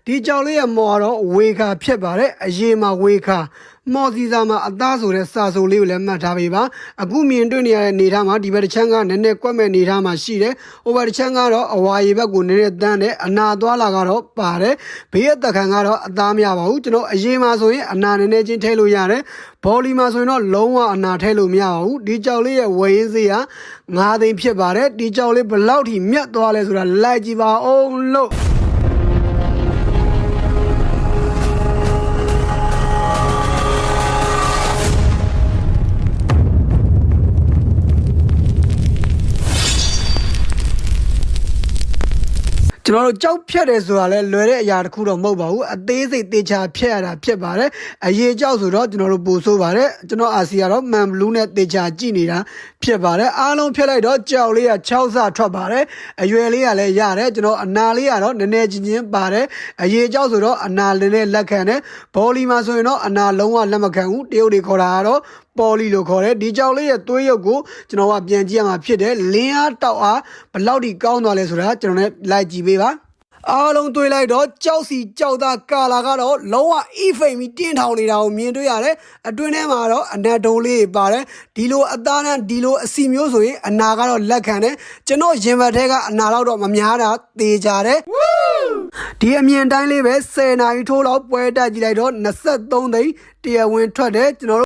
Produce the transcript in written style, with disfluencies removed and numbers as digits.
ဒီကြောက်လေးရဲ့မော်တော့ဝေခါဖြစ်ပါတယ်အရေးမှာဝေခါမော်စီစာမှာအသားဆိုတဲ့စာဆိုလေးကိုလည်းမှတ်ထားပေးပါအခုမြင်တွေ့နေရတဲ့နေထားမှာဒီဘက်တစ်ချမ်းကနည်းနည်းကွက်မဲ့နေထားမှာရှိတယ်ဟိုဘက်တစ်ချမ်းကတော့အဝါရီဘက်ကိုနည်းနည်းတန်းတယ်အနာသွားလာကတော့ပါတယ်ဘေးရဲ့တခန့်ကတော့အသားမရပါဘူးကျွန်တော်အရေးမှာဆိုရင်အနာနည်းနည်းချင်းထည့်လို့ရတယ်ဘောလီမှာဆိုရင်တော့လုံးဝအနာထည့်လို့မရပါဘူးဒီကြောက်လေးရဲ့ဝယ်ရင်းစေးက9သိန်းဖြစ်ပါတယ်ဒီကြောက်လေးဘယ်လောက်ထိမြတ်သွားလဲဆိုတာလိုက်ကြည့်ပါအောင်လို့ကျွန်တော်တို့ကြောက်ဖြတ်တယ်ဆိုတာလဲလွယ်တဲ့အရာတစ်ခုတော့မဟုတ်ပါဘူးအသေးစိတ်တေချာဖြတ်ရတာဖြစ်ပါတယ်အရေးကြောက်ဆိုတော့ကျွန်တော်တို့ပို့ဆိုးပါတယ်ကျွန်တော်အာစီကတော့မန်ဘလူးနဲ့တေချာကြည့်နေတာဖြစ်ပါတယ်အားလုံးဖြတ်လိုက်တော့ကြောက်လေးက6ဆထွက်ပါတယ်အရွယ်လေးကလည်းရတယ်ကျွန်တော်အနာလေးကတော့နည်းနည်းချင်းချင်းပါတယ်အရေးကြောက်ဆိုတော့အနာလည်းနဲ့လက်ခံတယ်ဘောလီမှာဆိုရင်တော့အနာလုံးဝလက်မခံဘူးတရုတ်တွေခေါ်တာကတော့ပေါ်လီလို့ခေါ်တယ်ဒီကြောက်လေးရဲ့သွေးရုပ်ကိုကျွန်တော်ကပြန်ကြည့်ရမှာဖြစ်တယ်လင်းအားတောက်အားဘယ်လောက်ထိကောင်းသွားလဲဆိုတာကျွန်တော်လည်းလိုက်ကြည့်ပေးပါအားလုံးတွေးလိုက်တော့ကြောက်စီကြောက်သားကာလာကတော့လုံးဝအီဖိန်ပြီးတင်းထောင်နေတာကိုမြင်တွေ့ရတယ်အတွင်းထဲမှာတော့အနက်တုံးလေးပါတယ်ဒီလိုအသားနဲ့ဒီလိုအစီမျိုးဆိုရင်အနာကတော့လက်ခံတယ်ကျွန်တော်ရင်ဘတ်ထဲကအနာတော့မများတာသေချာတယ်ဒီအမြင်တိုင်းလေးပဲ10နာရီထိုးလောက်ပွဲတက်ကြည့်လိုက်တော့23သိန်းတရားဝင်ထွက်တယ်ကျွန်တော်